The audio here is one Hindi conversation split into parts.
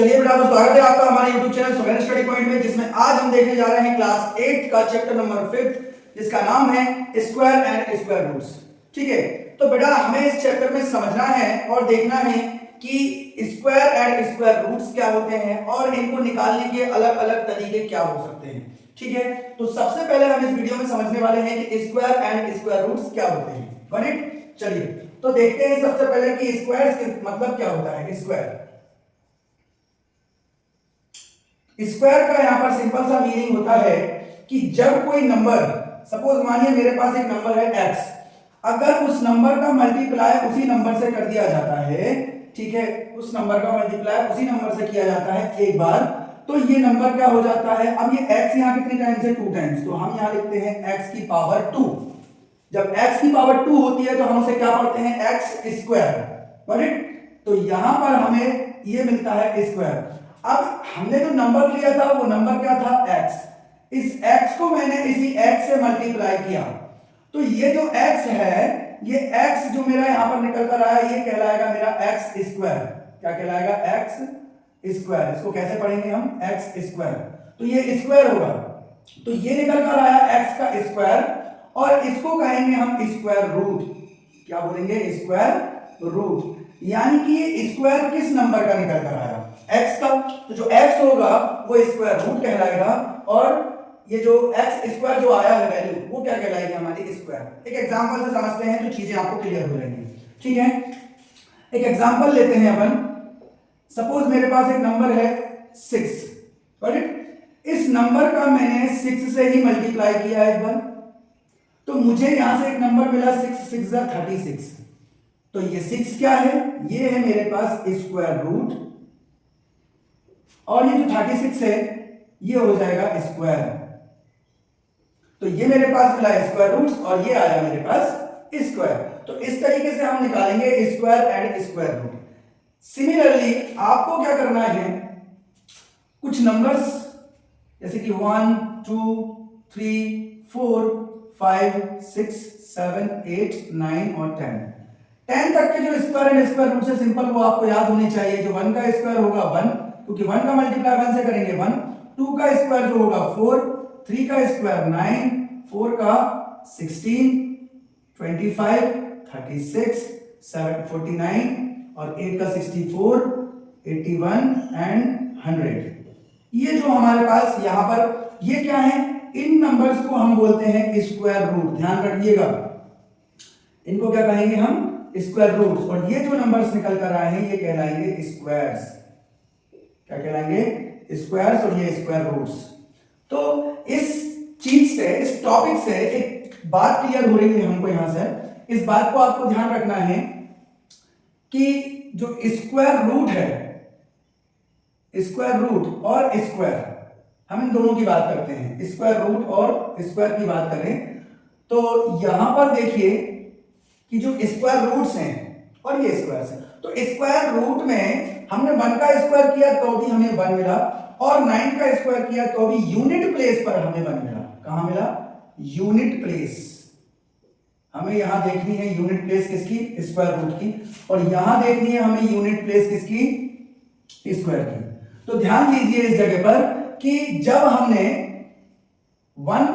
चलिए बेटा, तो स्वागत है आपका हमारे YouTube channel Sugan study point में, जिसमें आज हम देखने जा रहे हैं क्लास 8 का चैप्टर नंबर 5, जिसका नाम है स्क्वायर एंड स्क्वायर रूट्स। ठीक है, तो बेटा हमें इस चैप्टर में समझना है और देखना है कि स्क्वायर एंड स्क्वायर रूट्स क्या होते हैं और इनको निकालने के अलग अलग तरीके क्या हो सकते हैं। ठीक है, तो सबसे पहले हम इस वीडियो में समझने वाले हैं कि स्क्वायर एंड स्क्वायर रूट्स क्या होते हैं। Got it? चलिए तो देखते हैं सबसे पहले कि स्क्वायर मतलब क्या होता है। स्क्वायर का यहां पर सिंपल सा मीनिंग होता है कि जब कोई नंबर, सपोज मानिए मेरे पास एक नंबर है x, अगर उस नंबर का मल्टीप्लाई उसी नंबर से कर दिया जाता है, ठीक है, उस नंबर का मल्टीप्लाई उसी नंबर से किया जाता है एक बार, तो ये नंबर क्या हो जाता है। अब ये x यहां कितने टाइम्स है? 2 टाइम्स, तो हम यहां लिखते हैं x की पावर 2। जब x की पावर 2 होती है तो हम उसे क्या पढ़ते हैं? x square. करेक्ट? तो यहां पर हमें ये मिलता है स्क्वायर। अब हमने जो नंबर लिया था वो नंबर क्या था? x। इस x को मैंने इसी x से मल्टीप्लाई किया, तो ये जो x है, ये x जो मेरा यहां पर निकल कर आया, ये कहलाएगा मेरा x स्क्वायर। क्या कहलाएगा? x square. इसको कैसे पढ़ेंगे हम? x square. तो ये स्क्वायर होगा, तो ये निकल कर आया x का स्क्वायर, और इसको कहेंगे हम स्क्वायर रूट। क्या बोलेंगे? Square root. यानी कि ये स्क्वायर किस नंबर का निकल कर आया? x का। तो जो x होगा वो स्क्वायर रूट कहलाएगा, और ये जो x स्क्वायर जो आया है वैल्यू, वो क्या कहलाएगी? हमारी स्क्वायर। एक एग्जांपल से समझते हैं तो चीजें आपको क्लियर हो जाएंगी। ठीक है, एक एग्जांपल लेते हैं अपन। सपोज मेरे पास एक नंबर है 6, राइट? इस नंबर का मैंने 6 से ही मल्टीप्लाई किया एक बार, तो मुझे यहां से एक नंबर मिला 6 6 36। तो ये 6 क्या है? ये है मेरे पास स्क्वायर रूट, और ये जो 36 है ये हो जाएगा स्क्वायर। तो ये मेरे पास मिला स्क्वायर रूट्स, और ये आया मेरे पास स्क्वायर। तो इस तरीके से हम निकालेंगे square and square root. Similarly आपको क्या करना है, कुछ नंबर्स जैसे कि 1 2 3 4 5 6 7 8 9 और 10 तक के जो स्क्वायर एंड स्क्वायर रूट से सिंपल वो आपको याद होनी चाहिए। जो 1 का स्क्वायर होगा 1, क्योंकि 1 का मल्टीप्लाई 1 से करेंगे 1, 2 का स्क्वायर जो होगा 4, 3 का स्क्वायर 9, 4 का 16, 25, 36, 7 49, और 8 का 64, 81 एंड 100। ये जो हमारे पास यहां पर ये क्या है? इन नंबर्स को हम बोलते हैं स्क्वायर रूट। ध्यान रखिएगा, इनको क्या कहेंगे हम? Square roots. और ये जो नंबर्स निकल कर आए हैं ये कहलाएंगे स्क्वायर्स। क्या कहलाएंगे? स्क्वायर्स, और ये स्क्वायर रूट्स। तो इस चीज से, इस टॉपिक से एक बात क्लियर हो रही है हमको यहां से। इस बात को आपको ध्यान रखना है कि जो स्क्वायर रूट है, स्क्वायर रूट और स्क्वायर, हम इन दोनों की बात करते हैं। स्क्वायर रूट और स्क्वायर की बात करें तो यहां पर देखिए कि जो स्क्वायर रूट्स हैं और ये स्क्वायर्स हैं, तो स्क्वायर रूट में हमने 1 का स्क्वायर किया तो भी हमें 1 मिला, और 9 का स्क्वायर किया तो भी यूनिट प्लेस पर हमें 1 मिला। कहां मिला? Unit place. हमें यहां देखनी है यूनिट प्लेस किसकी? स्क्वायर रूट की। और यहां देखनी है हमें यूनिट प्लेस किसकी? स्क्वायर की। तो ध्यान दीजिए इस जगह पर कि जब हमने 1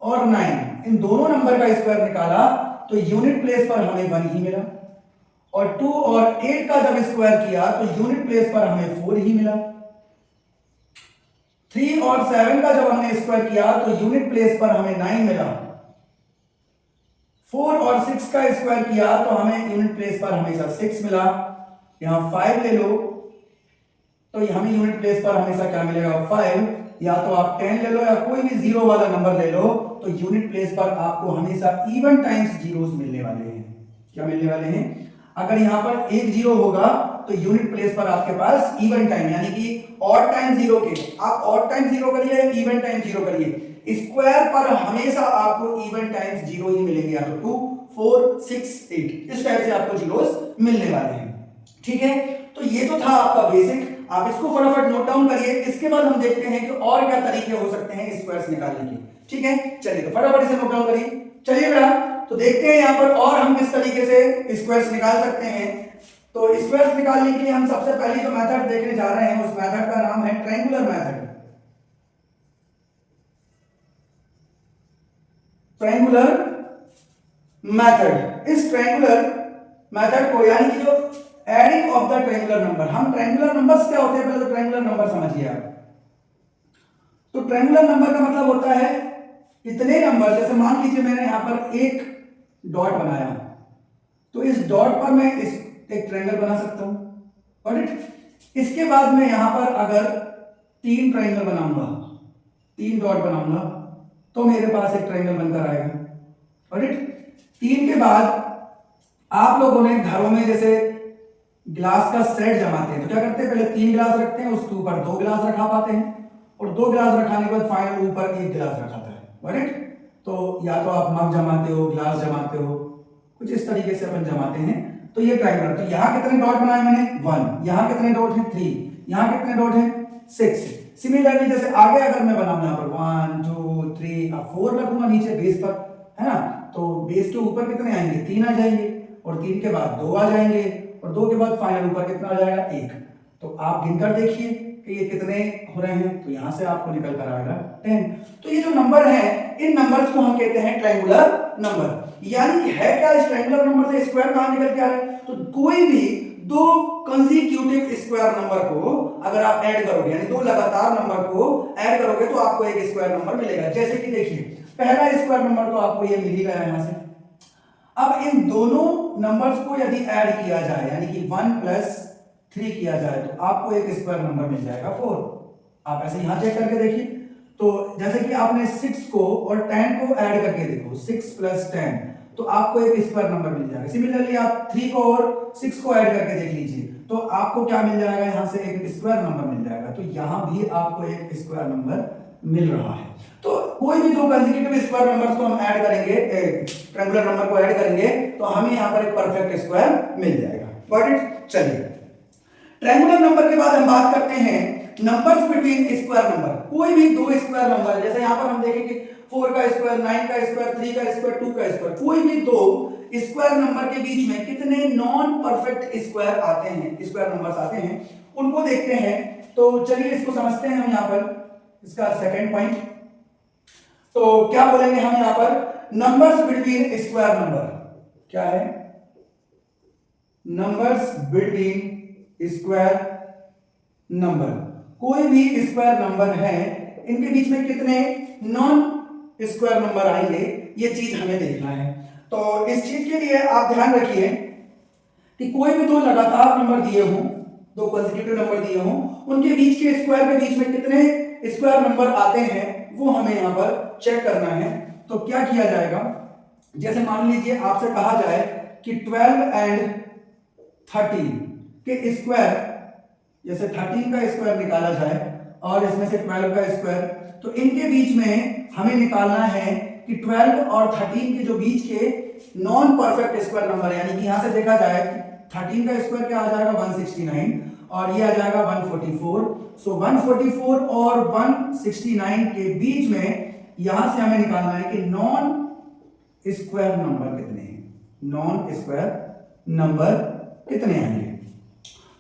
और 9 इन दोनों नंबर का स्क्वायर निकाला तो यूनिट प्लेस पर हमें 1 ही मिला, और 2 और 8 का जब स्क्वायर किया तो यूनिट प्लेस पर हमें 4 ही मिला। 3 और 7 का जब हमने स्क्वायर किया तो यूनिट प्लेस पर हमें 9 मिला। 4 और 6 का स्क्वायर किया तो हमें यूनिट प्लेस पर हमेशा 6 मिला। यहां 5 ले लो तो हमें यूनिट प्लेस पर हमेशा क्या मिलेगा? 5। या तो आप 10 ले लो या कोई भी जीरो वाला नंबर ले लो, तो यूनिट प्लेस पर आपको हमेशा इवन टाइम्स जीरोस मिलने वाले हैं। क्या मिलने वाले हैं? अगर यहां पर एक जीरो होगा तो यूनिट प्लेस पर आपके पास इवन टाइम, यानी कि ऑड टाइम जीरो के, आप ऑड टाइम जीरो करिए, इवन टाइम जीरो करिए, स्क्वायर पर हमेशा आपको इवन टाइम्स जीरो ही मिलेंगे। या तो 2 4 6 8 इस टाइप से आपको जीरोस मिलने वाले हैं। ठीक है, तो ये तो था आपका बेसिक। आप इसको फटाफट नोट डाउन करिए। इसके बाद हम देखते हैं कि और क्या तरीके हो सकते हैं स्क्वायर्स निकालने के। ठीक है, चलिए तो फटाफट इसे नोट डाउन करिए। चलिए बेटा, तो देखते हैं यहां पर और हम किस तरीके से स्क्वायर्स निकाल सकते हैं। तो स्क्वायर्स निकालने के लिए हम सबसे पहले जो मेथड देखने जा रहे हैं उस मेथड का नाम है ट्रायंगुलर मेथड। ट्रायंगुलर मेथड, इस ट्रायंगुलर मेथड को यानी कि जो adding of the triangular number, हम ट्रायंगुलर नंबर्स क्या होते हैं पहले तो ट्रायंगुलर नंबर समझिए आप। तो ट्रायंगुलर नंबर का मतलब होता है इतने नंबर, जैसे मान लीजिए मैंने यहां पर एक डॉट बनाया, तो इस डॉट पर मैं इस एक ट्रायंगल बना सकता हूं, राइट। इसके बाद मैं यहां पर अगर 3 ट्रायंगल बनाऊंगा, 3 डॉट बनाऊंगा, तो मेरे पास एक ट्रायंगल बनकर आएगा, राइट। 3 के बाद आप लोगों ने घरों में जैसे ग्लास का सेट जमाते हैं तो क्या करते हैं, पहले 3 गिलास रखते हैं, उसके ऊपर 2 गिलास रखा पाते हैं, और 2 गिलास रखाने के बाद फाइनल ऊपर 1 गिलास रखाता है, राइट। तो या तो आप मग जमाते हो, ग्लास जमाते हो, कुछ इस तरीके से अपन जमाते हैं। तो ये ट्रायंगल, तो यहां कितने डॉट बनाए मैंने 1, यहां कितने डॉट हैं 3, यहां कितने डॉट हैं 6। सिमिलरली जैसे आगे अगर मैं बनाऊं यहां पर 1 2 3 अब 4 रखूंगा नीचे बेस पर, है ना, तो बेस के ऊपर कितने आएंगे 3 आ जाएंगे, और 3 के बाद 2 आ जाएंगे, और 2 के बाद फाइनल ऊपर कितना आ जाएगा 1। तो आप गिनकर देखिए कि ये कितने हो रहे हैं, तो यहां से आपको निकल कर आएगा 10। तो ये जो नंबर है इन नंबर्स को हम कहते हैं ट्रायंगुलर नंबर। यानी कि है क्या, इस ट्रायंगुलर नंबर से स्क्वायर कहां निकल के आ रहा है, तो कोई भी 2 कंसेक्यूटिव स्क्वायर नंबर को अगर आप ऐड करोगे, यानी 2 लगातार नंबर को ऐड करोगे तो आपको एक स्क्वायर नंबर मिलेगा। जैसे कि देखिए पहला स्क्वायर नंबर तो आपको ये मिल ही गया यहां से। अब इन दोनों नंबर्स को यदि ऐड किया जाए, यानी कि 1 + 3 किया जाए, तो आपको एक स्क्वायर नंबर मिल जाएगा 4। आप ऐसे यहां चेक करके देखिए, तो जैसे कि आपने 6 को और 10 को ऐड करके देखो, 6 + 10, तो आपको एक स्क्वायर नंबर मिल जाएगा। सिमिलरली आप 3 को और 6 को ऐड करके देख लीजिए, तो आपको क्या मिल जाएगा, यहां से एक स्क्वायर नंबर मिल जाएगा। तो यहां भी आपको एक स्क्वायर नंबर मिल रहा है। तो कोई भी 2 कंसेक्यूटिव स्क्वायर नंबर्स को हम ऐड करेंगे, ट्रायंगुलर नंबर को ऐड करेंगे, तो हमें यहां पर एक परफेक्ट स्क्वायर मिल जाएगा, गॉट इट। चलिए ट्रायंगुलर नंबर के बाद हम बात करते हैं नंबर्स बिटवीन स्क्वायर नंबर। कोई भी 2 स्क्वायर नंबर, जैसे यहां पर हम देखेंगे 4 का स्क्वायर, 9 का स्क्वायर, 3 का स्क्वायर, 2 का स्क्वायर, कोई भी 2 स्क्वायर नंबर के बीच में कितने नॉन परफेक्ट स्क्वायर आते हैं, स्क्वायर नंबर्स आते हैं, उनको देखते हैं। तो चलिए इसको समझते हैं हम यहां पर, इसका सेकंड पॉइंट। तो क्या बोलेंगे हम यहां पर, नंबर्स बिटवीन स्क्वायर नंबर क्या है, नंबर्स बिटवीन स्क्वायर नंबर। कोई भी स्क्वायर नंबर है, इनके बीच में कितने नॉन स्क्वायर नंबर आएंगे, ये चीज हमें देखना है। तो इस चीज के लिए आप ध्यान रखिए कि कोई भी 2 लगातार नंबर दिए हों, 2 कंसेक्यूटिव नंबर दिए हों, उनके बीच के स्क्वायर के बीच में कितने स्क्वायर नंबर आते हैं वो हमें यहां पर चेक करना है। तो क्या किया जाएगा, जैसे मान लीजिए आपसे कहा जाए कि 12 एंड 13 के स्क्वायर, जैसे 13 का स्क्वायर निकाला जाए और इसमें से 12 का स्क्वायर, तो इनके बीच में हमें निकालना है कि 12 और 13 के जो बीच के नॉन परफेक्ट स्क्वायर नंबर, यानी कि यहां से देखा जाए 13 का स्क्वायर क्या आ जाएगा 169, और ये आ जाएगा 144। सो 144 और 169 के बीच में यहां से हमें निकालना है कि नॉन स्क्वायर नंबर कितने हैं, नॉन स्क्वायर नंबर कितने आएंगे।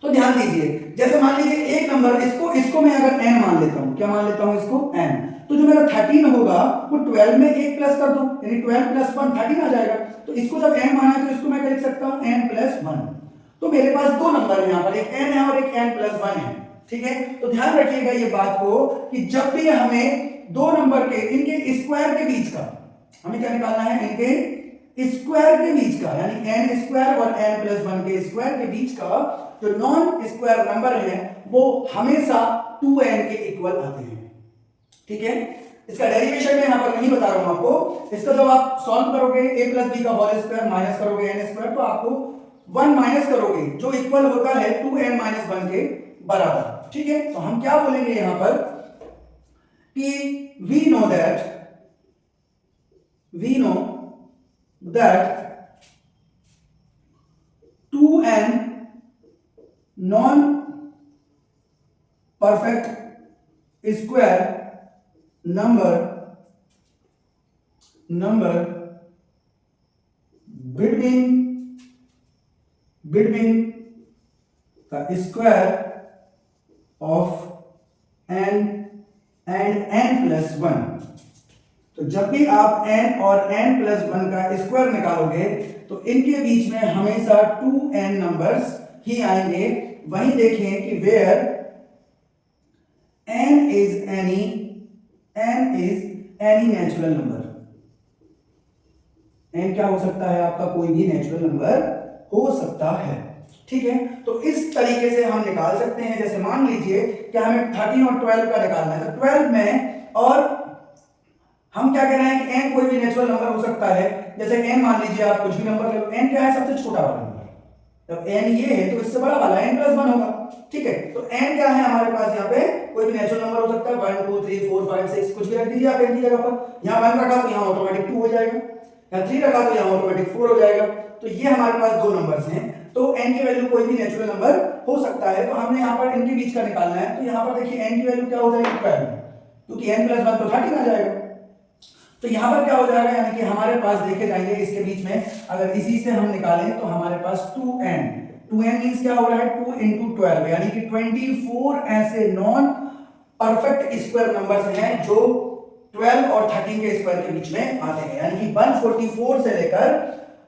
तो ध्यान दीजिए, जैसे मान लीजिए एक नंबर, इसको मैं अगर n मान लेता हूं, क्या मान लेता हूं इसको n, तो जो मेरा 13 होगा वो 12 में 1 प्लस कर दो, यानी 12 + 1 13 आ जाएगा। तो इसको जब n माना है तो इसको मैं क्या लिख सकता हूं n + 1। तो मेरे पास 2 नंबर है, यहां पर एक n है और एक n + 1 है, ठीक है। तो ध्यान रखिएगा ये बात को कि जब भी हमें 2 नंबर के इनके स्क्वायर के बीच का हमें क्या निकालना है, इनके स्क्वायर के बीच का, यानी n स्क्वायर और n + 1 के स्क्वायर के बीच का जो नॉन स्क्वायर नंबर है वो हमेशा 2n के इक्वल आते हैं, ठीक है। इसका डेरिवेशन मैं यहां पर नहीं बता रहा हूं आपको, इसका जब आप सॉल्व करोगे a + b का होल स्क्वायर माइनस करोगे n स्क्वायर, तो आपको 1 माइनस करोगे जो इक्वल होता है 2n - 1 के बराबर, ठीक है। तो हम क्या बोलेंगे यहां पर कि we know that 2n non perfect square number between का square of n and n plus 1। तो जब भी आप n और n प्लस 1 का स्क्वायर निकालोगे तो इनके बीच में हमेशा 2n नंबर्स ही आएंगे। वहीं देखें कि where n is any natural number. n क्या हो सकता है? आपका कोई भी नेचुरल नंबर हो सकता है। ठीक है, तो इस तरीके से हम निकाल सकते हैं। जैसे मान लीजिए कि हमें 13 और 12 का निकालना है, तो 12 में और हम क्या कह रहे हैं कि n कोई भी नेचुरल नंबर हो सकता है। जैसे n मान लीजिए आप कुछ भी नंबर ले लो, n क्या है? सबसे छोटा वाला नंबर। जब n ये है तो इससे बड़ा वाला n प्लस 1 होगा। ठीक है, तो n क्या है हमारे पास? यहाँ पे कोई भी नेचुरल नंबर हो सकता है, 1 2 3 4 5 6 कुछ भी रख दीजिए आप n की जगह पर। यहाँ 1 रखा तो यहाँ ऑटोमेटिक 2 हो जाएगा, यहाँ 3 रखा तो यहाँ ऑटोमेटिक 4 हो जाएगा। तो ये हमारे पास दो नंबर्स हैं, तो n की वैल्यू कोई भी नेचुरल नंबर हो सकता है। तो हमने यहाँ पर इनके बीच का निकालना है, तो यहाँ पर देखिए n की वैल्यू क्या हो जाएगी? 12, क्योंकि n प्लस 1 तो 13 आ जाएगा। तो यहाँ पर क्या हो जाएगा, यानी कि हमारे पास देखे जाएंगे इसके बीच में अगर इसी से हम निकालें तो हमारे पास 2n मींस क्या हो रहा है? 2 into 12, यानी कि 24 ऐसे नॉन परफेक्ट स्क्वायर नंबर्स हैं जो 12 और 13 के स्क्वायर के बीच में आते हैं। यानी कि 144 से लेकर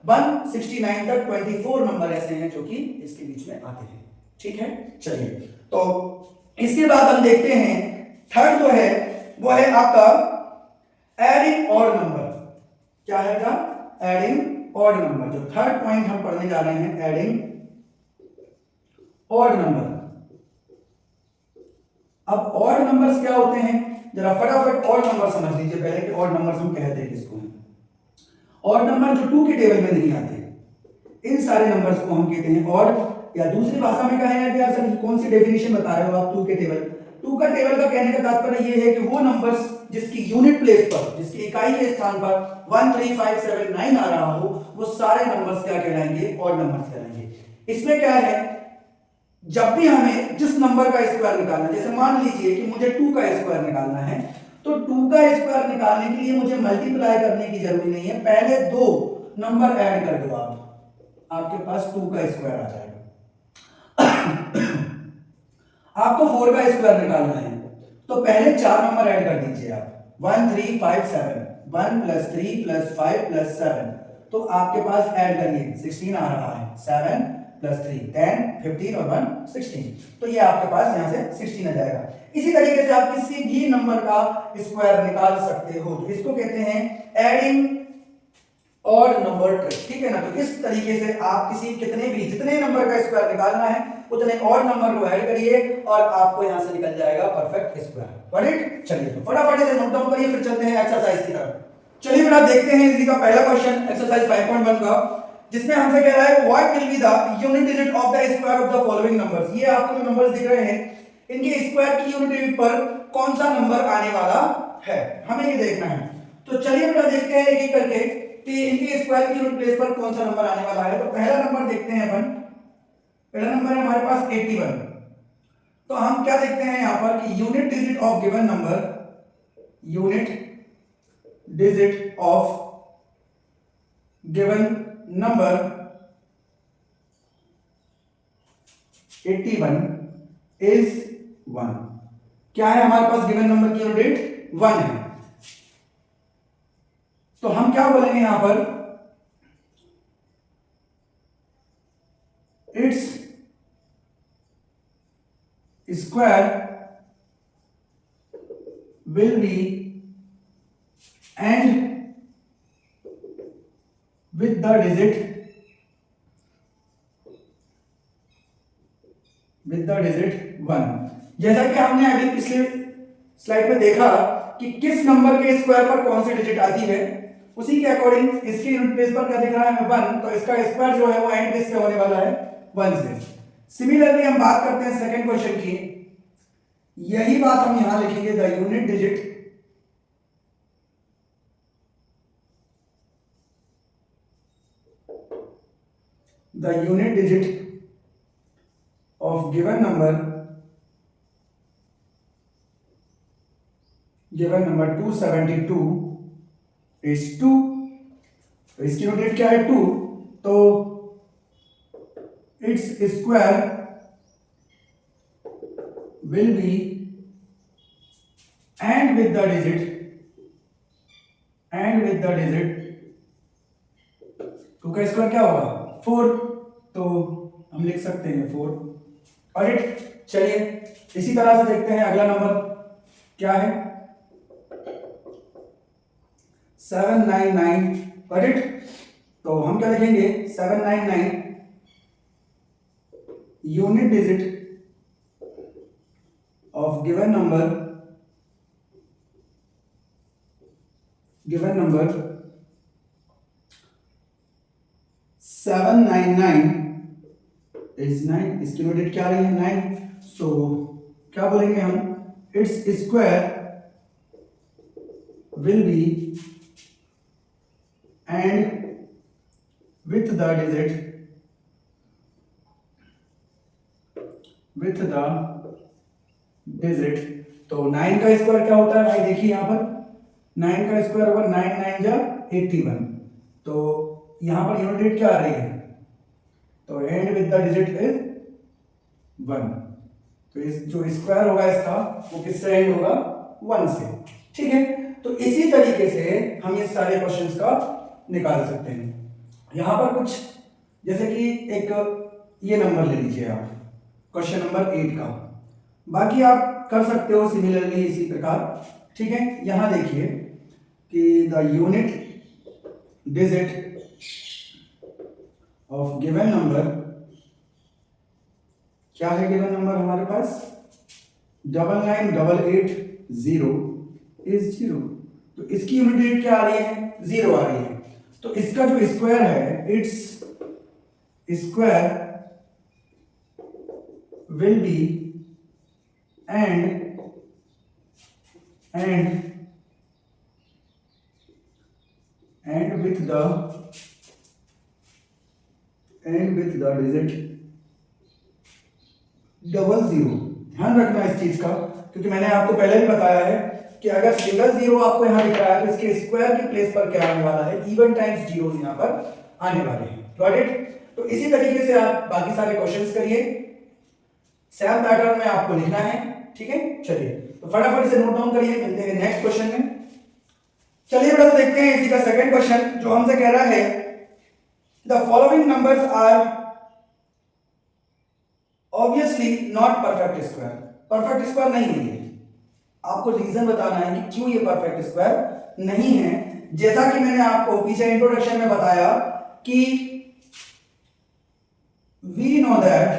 169 तक 24 नंबर ऐसे हैं जो कि इसके बीच में आते हैं। ठीक है, चलिए तो इसके बाद हम देखते हैं थर्ड जो है वो है आपका एडिंग ऑड नंबर। क्या है का? Adding odd number. जो थर्ड पॉइंट हम पढ़ने जा रहे हैं, एडिंग ऑड नंबर। अब ऑड नंबर्स क्या होते हैं? जरा फटाफट ऑड नंबर समझ लीजिए पहले कि ऑड नंबर्स हम कहते हैं किसको। ऑड नंबर जो 2 के टेबल में नहीं आते, इन सारे नंबर्स को हम कहते हैं ऑड, या दूसरी भाषा में कहें कि यार सर कौन सी डेफिनेशन बता रहे हो आप 2 के टेबल? 2 का टेबल का कहने का तात्पर्य ये है कि वो नंबर्स जिसकी यूनिट प्लेस पर, जिसकी इकाई के स्थान पर 1 3 5 7 9 आ रहा हो, वो सारे नंबर्स क्या कहलाएंगे? ऑड नंबर्स कहलाएंगे। इसमें क्या है, जब भी हमें जिस नंबर का स्क्वायर निकालना है, जैसे मान लीजिए कि मुझे 2 का स्क्वायर निकालना है, तो 2 का स्क्वायर निकालने के लिए मुझे मल्टीप्लाई करने की जरूरत नहीं है, पहले दो नंबर ऐड कर दो आप, आपके पास 2 का स्क्वायर आ जाएगा। आपको 4 का स्क्वायर निकालना है, तो पहले 4 नंबर ऐड कर दीजिए आप, 1 3 5 7, 1 + 3 + 5 + 7, तो आपके पास ऐड करिए 16 आ रहा है, 7 + 3 10 15 और 1 16, तो ये आपके पास यहां से 16 आ जाएगा। इसी तरीके से आप किसी भी नंबर का स्क्वायर निकाल सकते हो, तो इसको कहते हैं एडिंग ऑड नंबर ट्रिक। ठीक है ना, तो इस तरीके से आप किसी जितने नंबर का स्क्वायर निकालना है उतने ऑड नंबर को ऐड करिए और आपको यहां से निकल जाएगा परफेक्ट स्क्वायर। Got it? चलिए तो फटाफट से नोट डाउन करिए, फिर चलते हैं एक्सरसाइज की तरफ। चलिए फिर आप देखते हैं इसी का पहला क्वेश्चन एक्सरसाइज 5.1 का, जिसमें हमसे कह रहा है what will be the unit digit of the square of the following numbers. ये आपको जो नंबर्स दिख रहे हैं इनके स्क्वायर की यूनिट डिजिट पर कौन सा नंबर आने वाला है, हमें ये देखना है। तो चलिए बेटा देखते हैं एक एक करके कि इनके स्क्वायर की यूनिट प्लेस पर कौन सा नंबर आने वाला है। तो पहला नंबर देखते हैं अपन, पहला नंबर है हमारे पास 81। तो हम क्या देखते हैं यहां पर कि unit digit of given number, unit digit of given number 81 is 1। क्या है हमारे पास गिवन नंबर की यूनिट 1 है, तो हम क्या बोलेंगे यहां पर, its square will be and with the digit 1। जैसा कि हमने अभी पिछले स्लाइड में देखा कि किस नंबर के स्क्वायर पर कौन सी डिजिट आती है, उसी के अकॉर्डिंग इसकी यूनिट प्लेस पर क्या दिख रहा है 1, तो इसका स्क्वायर जो है वो एंड किससे होने वाला है 1 से। सिमिलरली हम बात करते हैं सेकंड क्वेश्चन की, यही बात हम यहां लिखेंगे, the unit digit of given number 272 is 2। तो इसकी यूनिट क्या है 2, तो its square will be and with the digit 2 का स्क्वायर क्या होगा 4, तो हम लिख सकते हैं 4। ऑलराइट, चलिए इसी तरह से देखते हैं अगला नंबर क्या है 799। ऑलराइट, तो हम क्या लिखेंगे 799 unit digit of given number 799 is 9, इसकी यूनिट क्या आ रही है 9। सो क्या बोलेंगे हम, its square will be and with the digit, तो 9 का स्क्वायर क्या होता है भाई, देखिए यहां पर 9 का स्क्वायर होगा 9 9 जा 81, तो यहां पर यूनिट क्या आ रही है, तो and with the digit is 1, तो इस जो स्क्वायर होगा इसका वो किससे एंड होगा 1 से। ठीक है, तो इसी तरीके से हम ये सारे क्वेश्चंस का निकाल सकते हैं। यहां पर कुछ जैसे कि एक ये नंबर ले लीजिए आप, क्वेश्चन नंबर 8 का, बाकी आप कर सकते हो सिमिलरली इसी प्रकार। ठीक है, यहां देखिए कि the unit digit of given number क्या है, गिवन नंबर हमारे पास 99880 इज 0, तो इसकी यूनिट क्या आ रही है 0 आ रही है, तो इसका जो स्क्वायर है its square will be and with the digit 00। ध्यान रखना इस चीज का, क्योंकि मैंने आपको पहले भी बताया है कि अगर सिंगल जीरो आपको यहां दिख रहा है तो इसके स्क्वायर की प्लेस पर क्या आने वाला है, इवन टाइम्स जीरो यहां पर आने वाले हैं। Got it? तो इसी तरीके से आप बाकी सारे क्वेश्चंस करिए, सेम पैटर्न में आपको लिखना है। ठीक है, चलिए तो फटाफट से नोट डाउन करिए, मिलते हैं नेक्स्ट क्वेश्चन में। चलिए बेटा, तो देखते हैं इसी का सेकंड क्वेश्चन, जो हमसे कह रहा है the following numbers are obviously not perfect square. Perfect square नहीं है, आपको रीजन बताना है कि क्यों ये परफेक्ट स्क्वायर नहीं है। जैसा कि मैंने आपको पीछे इंट्रोडक्शन में बताया कि we know that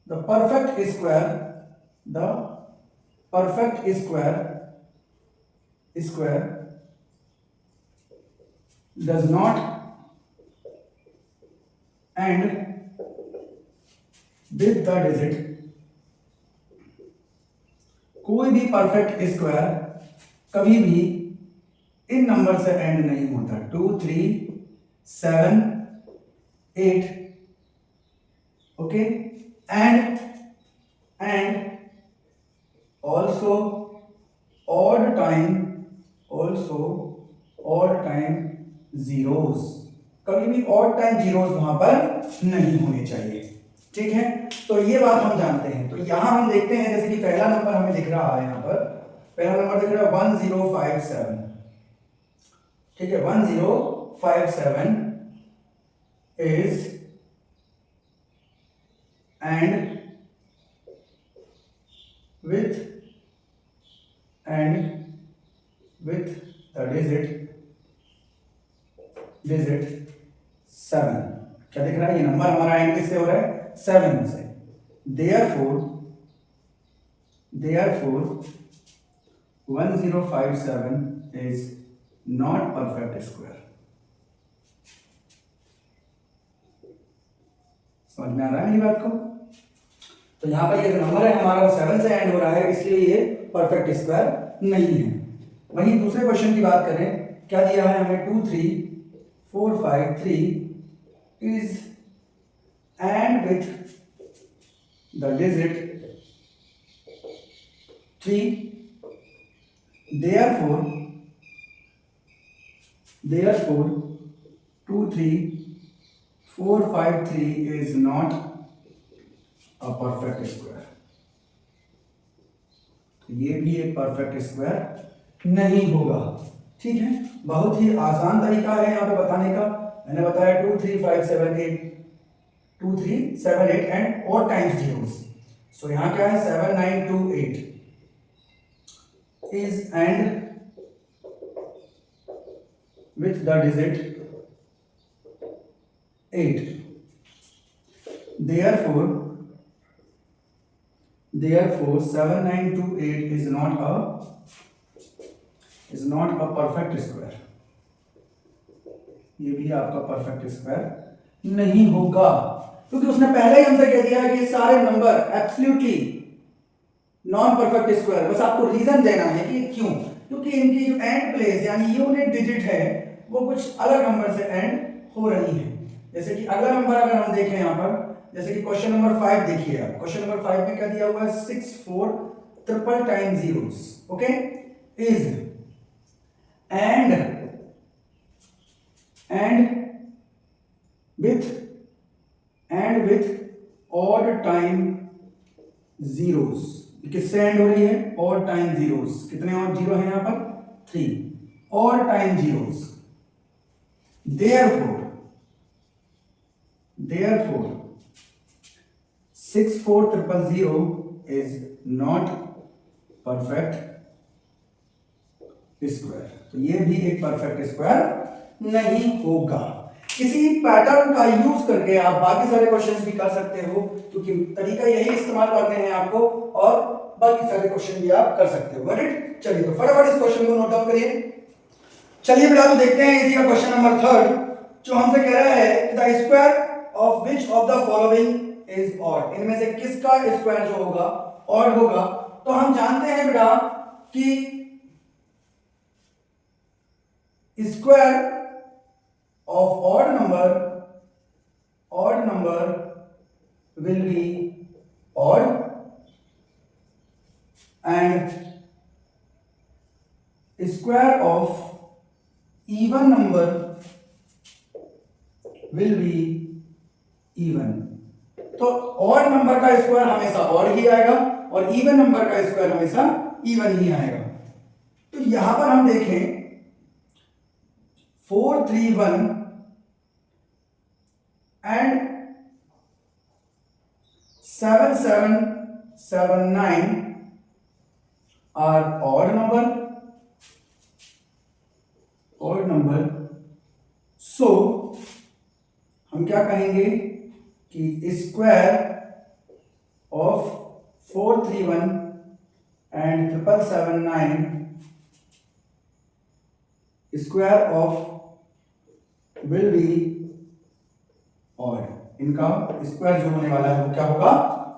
the perfect square does not end with the digit। कोई भी परफेक्ट स्क्वायर कभी भी इन नंबर से एंड नहीं होता, 2 3 7 8। Okay, and also odd time zeros, कभी भी ऑड टाइम जीरोस वहां पर नहीं होने चाहिए। ठीक है, तो ये बात हम जानते हैं। तो यहां हम देखते हैं, जैसे कि पहला नंबर हमें दिख रहा है, यहां पर पहला नंबर दिख रहा है 1057। ठीक है, 1057 is and with the digit 7। क्या दिख रहा है, ये नंबर हमारा एंड किससे हो रहा है 7 से। therefore 1057 is not perfect square। समझ में आ रहा है मेरी बात को? तो यहां पर ये जो नंबर है हमारा 7 से एंड हो रहा है, इसलिए ये परफेक्ट स्क्वायर नहीं है। वहीं दूसरे क्वेश्चन की बात करें, क्या दिया है हमें 23453 is and with the digit 3, therefore Therefore 23453 is not a perfect square. ये भी एक परफेक्ट स्क्वायर नहीं होगा। ठीक है, बहुत ही आसान तरीका है यहाँ पे बताने का। मैंने बताया 2 3 5 7 8 एंड और टाइम्स जीरोस। सो यहाँ क्या है 7 9 2 8 is and with the digit 8. Therefore 7928 is not a perfect square. ये भी आपका परफेक्ट स्क्वायर नहीं होगा, क्योंकि उसने पहले ही हमसे कह दिया है कि सारे number absolutely non perfect square. बस आपको रीजन देना है कि क्यों, क्योंकि इनकी जो एंड प्लेस यानी यूनिट डिजिट है वो कुछ अलग नंबर से एंड हो रही है। जैसे कि अगला नंबर अगर हम देखें यहाँ पर, जैसे कि क्वेश्चन नंबर 5 देखिए आप। क्वेश्चन नंबर 5 में क्या दिया हुआ है 6 4 triple time zeros. Okay, is and with odd time zeros. किससे एंड हो रही है? Odd time zeros. कितने और जीरो हैं यहाँ पर? 3 odd time zeros. Therefore 64000 is not perfect square। तो ये भी एक परफेक्ट स्क्वायर नहीं होगा। किसी पैटर्न का यूज करके आप बाकी सारे क्वेश्चंस भी कर सकते हो, क्योंकि तरीका यही इस्तेमाल करने हैं आपको, और बाकी सारे क्वेश्चन भी आप कर सकते हो। Got it? चलिए तो फटाफट इस क्वेश्चन को नोट डाउन करिए। चलिए बेटा तो देखते हैं इसी का क्वेश्चन नंबर 3, जो हमसे कह रहा है the square of which of the following is odd. इनमें से किसका स्क्वायर जो होगा ऑड होगा। तो हम जानते हैं बेटा कि square of odd number will be odd and square of even number will be even. तो ऑड नंबर का स्क्वायर हमेशा ऑड ही आएगा और इवन नंबर का स्क्वायर हमेशा इवन ही आएगा। तो यहां पर हम देखें 431 एंड 7779 आर ऑड नंबर। सो हम क्या कहेंगे कि square of 431 and 7779 square of will be odd. इनका स्क्वायर जो होने वाला है वो क्या होगा?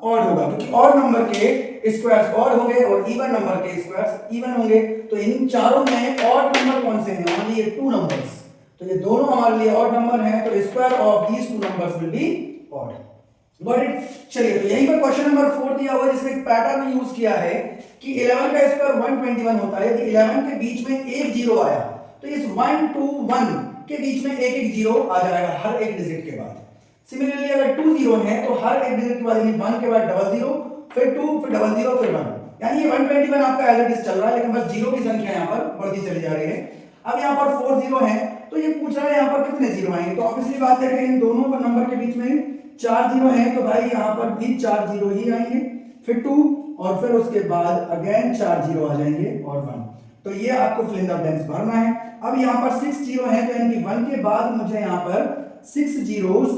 ऑड होगा, क्योंकि ऑड नंबर के स्क्वायर्स ऑड होंगे और इवन नंबर के स्क्वायर्स इवन होंगे। तो इन चारों में ऑड नंबर कौन से हैं? ओनली ये 2 नंबर्स। तो ये दोनों हमारे लिए ऑड नंबर हैं, तो square of these 2 numbers will be odd. Got it? चलिए तो यहीं पर क्वेश्चन नंबर 4 दिया हुआ है, जिसमें एक पैटर्न यूज किया है कि 11 का स्क्वायर 121 होता है। यदि 11 के बीच में एक जीरो आया तो इस 1 2 1 के बीच में एक एक जीरो आ जाएगा हर एक डिजिट के बाद। सिमिलरली अगर 2 जीरो है तो हर एक डिजिट के बाद, यानी 1 के बाद डबल जीरो, फिर 2, फिर डबल जीरो, फिर 1, यानी ये 121 आपका एज इट इज चल रहा है, लेकिन बस जीरो की संख्या यहाँ पर बढ़ती चली जा रही है। अब यहाँ पर 4 जीरो है, तो ये पूछ रहा है यहाँ पर कितने जीरो आएंगे। तो ऑब्वियसली बात है कि इन दोनों का नंबर के बीच में 4 जीरो है, तो भाई यहाँ पर भी 4 जीरो ही आएंगे, फिर 2 और फिर उसके बाद अगेन 4 जीरो आ जाएंगे और 1। तो ये आपको फिल इन द ब्लैंक्स भरना है। अब यहाँ पर 6 जीरो है, तो यानी 1 के बाद मुझे यहाँ पर 6 जीरोस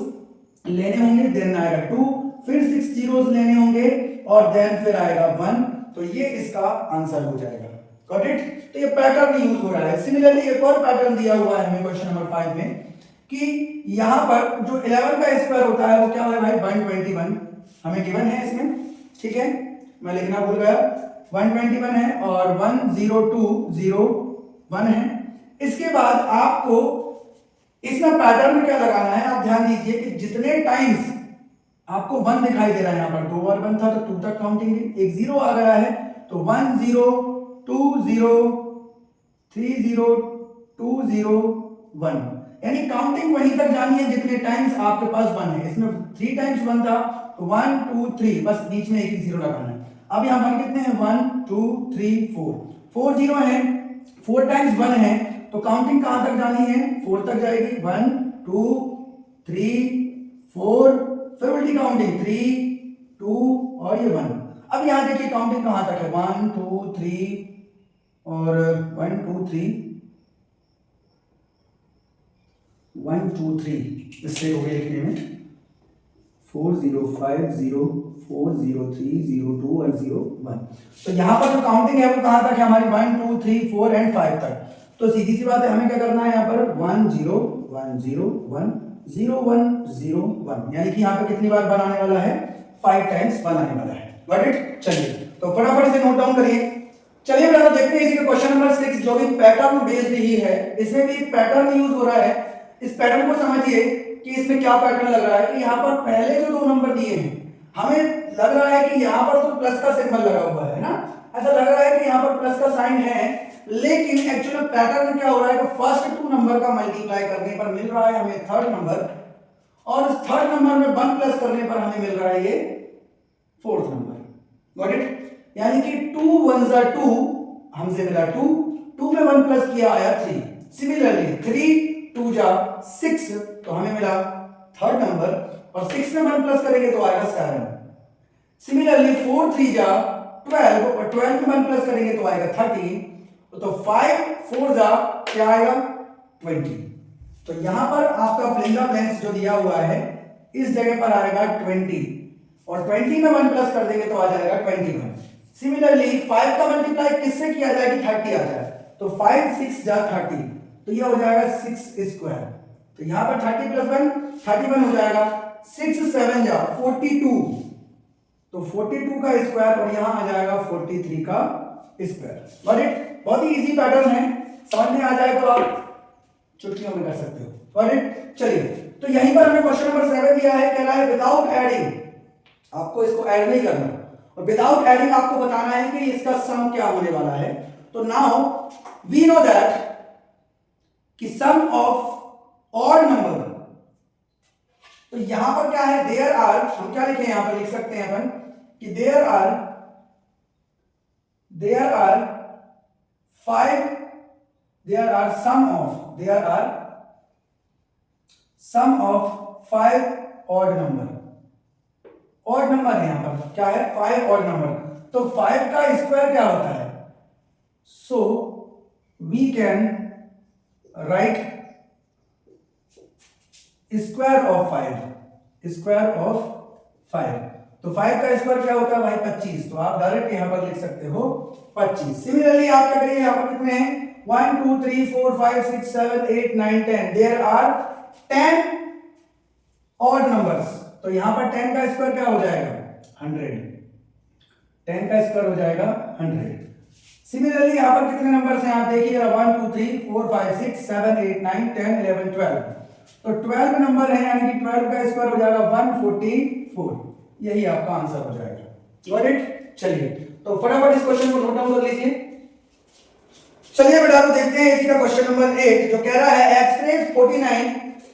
लेने होंगे, देन आएगा 2, फिर 6 जीरोस लेने होंगे और देन फिर आएगा 1। तो ये इसका आंसर हो जाएगा। Got it? तो ये पैटर्न यूज हो रहा है। सिमिलरली एक और पैटर्न दिया हुआ है हमें क्वेश्चन नंबर 5 में कि यहां पर जो 11 का स्क्वायर होता है वो क्या है भाई? 121 हमें गिवन है इसमें। ठीक है, मैं लिखना भूल गया, 121 है और 10201 है। इसके बाद आपको इसमें पैटर्न में क्या लगाना है, आप ध्यान दीजिए कि जितने टाइम्स आपको 1 दिखाई दे रहा है, यहाँ पर 2 बार 1 था तो 2 तक काउंटिंग, एक जीरो आ गया है तो 1 0 2 0 3 0 2 0 1, यानी काउंटिंग वहीं तक जानी है जितने टाइम्स आपके पास 1 है। इसमें 3 टाइम्स 1 था, तो 1 2 3, बस बीच में एक ही जीरो लगाना है। अब यहाँ 1 कितने हैं, 1 2 3 4, 4 जीरो है, 4 टाइम्स 1 है, तो काउंटिंग कहां तक जानी है, 4 तक जाएगी। 1 2 3 4, फिर उल्टी काउंटिंग 3 2 और ये 1। अब यहां देखिए काउंटिंग कहां तक है, 1 2 3 और 1 2 3 1 2 3, इससे हो गए लिखने में 4 0 5 0 4 0 3 0 2 और 0 1। तो यहाँ पर जो काउंटिंग है वो कहाँ तक है हमारी, 1 2 3 4 एंड 5 तक। तो सीधी सी बात है, हमें क्या करना है यहाँ पर 1 0 1 0 1 0 1 0 1, यानी कि यहाँ पर कितनी बार बनाने वाला है, 5 टाइम्स बनाने वाला है। Got it. चलिए तो फटाफट से नोट डाउन करिए। चलिए बेटा देखते हैं इसी क्वेश्चन नंबर 6 जो भी पैटर्न बेस्ड ही है, इसमें भी एक पैटर्न यूज हो रहा है। इस पैटर्न को समझिए कि इसमें क्या पैटर्न लग रहा है कि यहाँ पर पहले जो 2 नंबर दिए हैं, हमें लग रहा है कि यहाँ पर तो प्लस का सिंबल लगा हुआ है ना, ऐसा लग रहा है कि यहाँ पर प्लस का साइन है, लेकिन एक्चुअली पैटर्न में क्या हो रहा है कि फर्स्ट 2 नंबर का मल्टीप्लाई करने पर मिल रहा है हमें थर्ड नंबर, और इस थर्ड नंबर में 1 प्लस करने पर हमें मिल रहा है ये फोर्थ नंबर। Got it. यानी कि 2 1 जा 2, हमसे मिला 2, 2 में 1 प्लस किया आया 3। सिमिलरली 3 2 जा 6, तो हमें मिला थर्ड नंबर, और 6 में 1 प्लस करेंगे तो आएगा 7। सिमिलरली 4 3 जा 12, और 12 में 1 प्लस करेंगे तो आएगा 13। तो 5 4 जा क्या आएगा, 20। तो यहां पर आपका फिंगर ब्लैंक्स जो दिया हुआ है इस जगह पर आएगा 20, और 20 में 1 प्लस कर देंगे तो आ जाएगा 21। सिमिलरली 5 का मल्टीप्लाई किससे किया जाए कि 30 आ जाए, तो 5 6 जा 30, तो ये हो जाएगा 6 स्क्वायर। तो यहां पर 30 प्लस 1 31 हो जाएगा। 6 7 जा 42, तो 42 का स्क्वायर, और यहां आ जाएगा 43 का स्क्वायर। Got it. बहुत ही इजी पैटर्न है, समझ में आ जाए तो आप चुटकियों में कर सकते हो। Got it. चलिए तो यहीं पर हमें क्वेश्चन नंबर 7 दिया है, कह रहा है विदाउट एडिंग, आपको इसको ऐड नहीं करना, और विदाउट एडिंग आपको बताना है कि इसका सम क्या होने वाला है। तो नाउ वी नो दैट कि सम ऑफ ऑड नंबर, तो यहां पर क्या है, देयर आर, हम क्या लिखें यहां पर, लिख सकते हैं अपन कि there are 5, there are some of 5 odd number. Odd number है यहां पर, क्या है, 5 ऑड नंबर। तो 5 का स्क्वायर क्या होता है, so we can write square of 5। तो 5 का स्क्वायर क्या होता है भाई, 25, तो आप डायरेक्ट यहां पर लिख सकते हो 25। सिमिलरली आप क्या करिए, यहां पर कितने हैं, 1 2 3 4 5 6 7 8 9 10, देयर आर 10 ऑड नंबर्स। तो यहां पर 10 का स्क्वायर क्या हो जाएगा, 100। 10 का स्क्वायर हो जाएगा 100। सिमिलरली यहां पर कितने नंबर्स हैं आप देखिए, 1 2 3 4 5 6 7 8 9 10 11 12, तो 12 नंबर है, यानी कि 12 का स्क्वायर हो जाएगा 144। यही आपका आंसर हो जाएगा। Got it. चलिए तो फटाफट इस क्वेश्चन को नोट डाउन कर लीजिए। चलिए बेटा तो देखते हैं इसका क्वेश्चन नंबर 8 जो कह रहा है express 49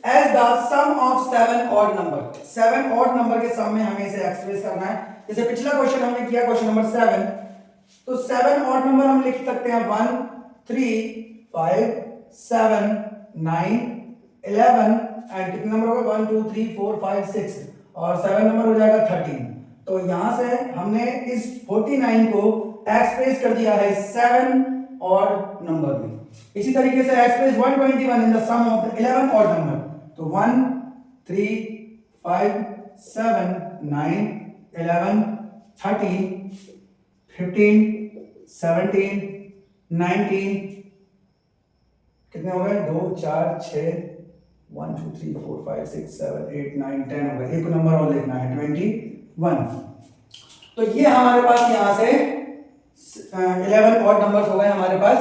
as the sum of 7 odd number. 7 odd number के सम में हमें इसे एक्सप्रेस करना है। जैसे पिछला क्वेश्चन हमने किया क्वेश्चन नंबर 7, तो 7 ऑड नंबर हम लिख सकते हैं 1 3 5 7 9 11 एंड कितने नंबर होगा, 1 2 3 4 5 6, और 7 नंबर हो जाएगा 13। तो यहां से हमने इस 49 को एक्सप्रेस कर दिया है 7 ऑड नंबर में। इसी तरीके से express 121 in the sum of the 11 odd number, तो 1 3 5 7 9 11 13 15 17 19, कितने हो गए, 2 4 6 1 2 3 4 5 6 7 8 9 10 हो गए। एक नंबर और लिखना है 21। तो ये हमारे पास यहां से 11 ऑड नंबर्स हो गए हमारे पास,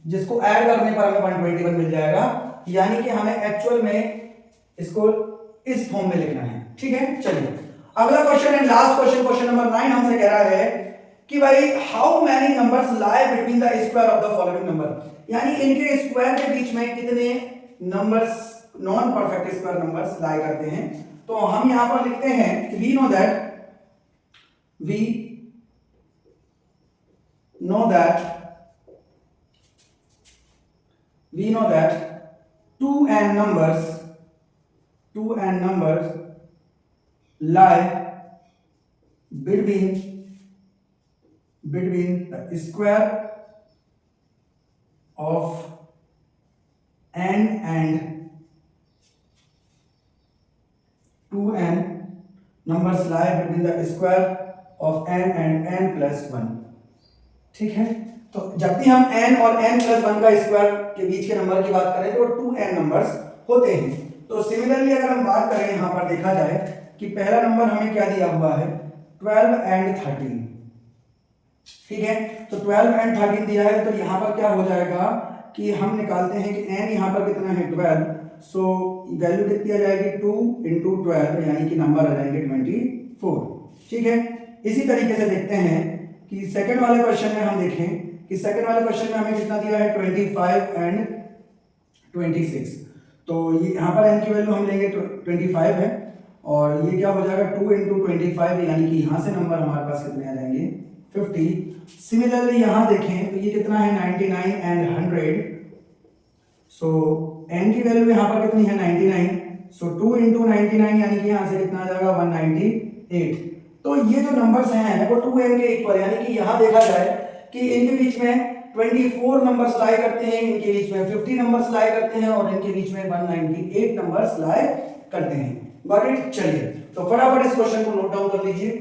जिसको ऐड करने पर हमें 121 मिल जाएगा। यानी कि हमें एक्चुअल में इसको इस फॉर्म में लिखना है। ठीक है। चलिए अगला question and last question, question number 9 हमसे कह रहा है कि भाई how many numbers lie between the square of the following number, यानी इनके स्क्वायर के बीच में कितने numbers non perfect square numbers lie करते हैं। तो हम यहां पर लिखते हैं we know that 2n numbers lie between the square of n and 2n numbers lie between the square of n and n plus 1। ठीक है, तो जब भी हम n और n plus 1 का स्क्वायर के बीच के नंबर की बात करें तो 2n नंबर्स होते हैं। तो सिमिलरली अगर हम बात करें यहां पर देखा जाए कि पहला नंबर हमें क्या दिया हुआ है 12 and 13। ठीक है, तो 12 and 13 दिया है, तो यहां पर क्या हो जाएगा कि हम निकालते हैं कि n यहां पर कितना है 12, सो वैल्यू कितनी आ जाएगी 2 into 12 यानी कि नंबर आ जाएंगे 24। ठीक है, इसी तरीके से देखते हैं कि सेकंड वाले क्वेश्चन में हम देखें कि सेकंड वाले क्वेश्चन में हमें कितना दिया है 25 and 26। तो ये यहाँ पर n की वैल्यू हम लेंगे 25 है और ये क्या हो जाएगा 2 into 25 यानी कि यहाँ से नंबर हमारे पास कितने आ जाएंगे 50। सिमिलरली यहाँ देखें तो ये कितना है 99 and 100। सो n की वैल्यू यहाँ पर कितनी है 99, सो 2 into 99 यानी कि यहाँ से कितना आ जाएगा 198। तो ये जो नंबर्स हैं वो 2n के इक्वल, यानी कि यहाँ देखा जाए कि इनके बीच में 24 नंबर्स लाई करते हैं, इनके बीच में 50 नंबर्स लाई करते हैं और इनके बीच में 198 नंबर्स लाई करते हैं। Got it? चलिए तो फटाफट इस क्वेश्चन को नोट डाउन कर लीजिए।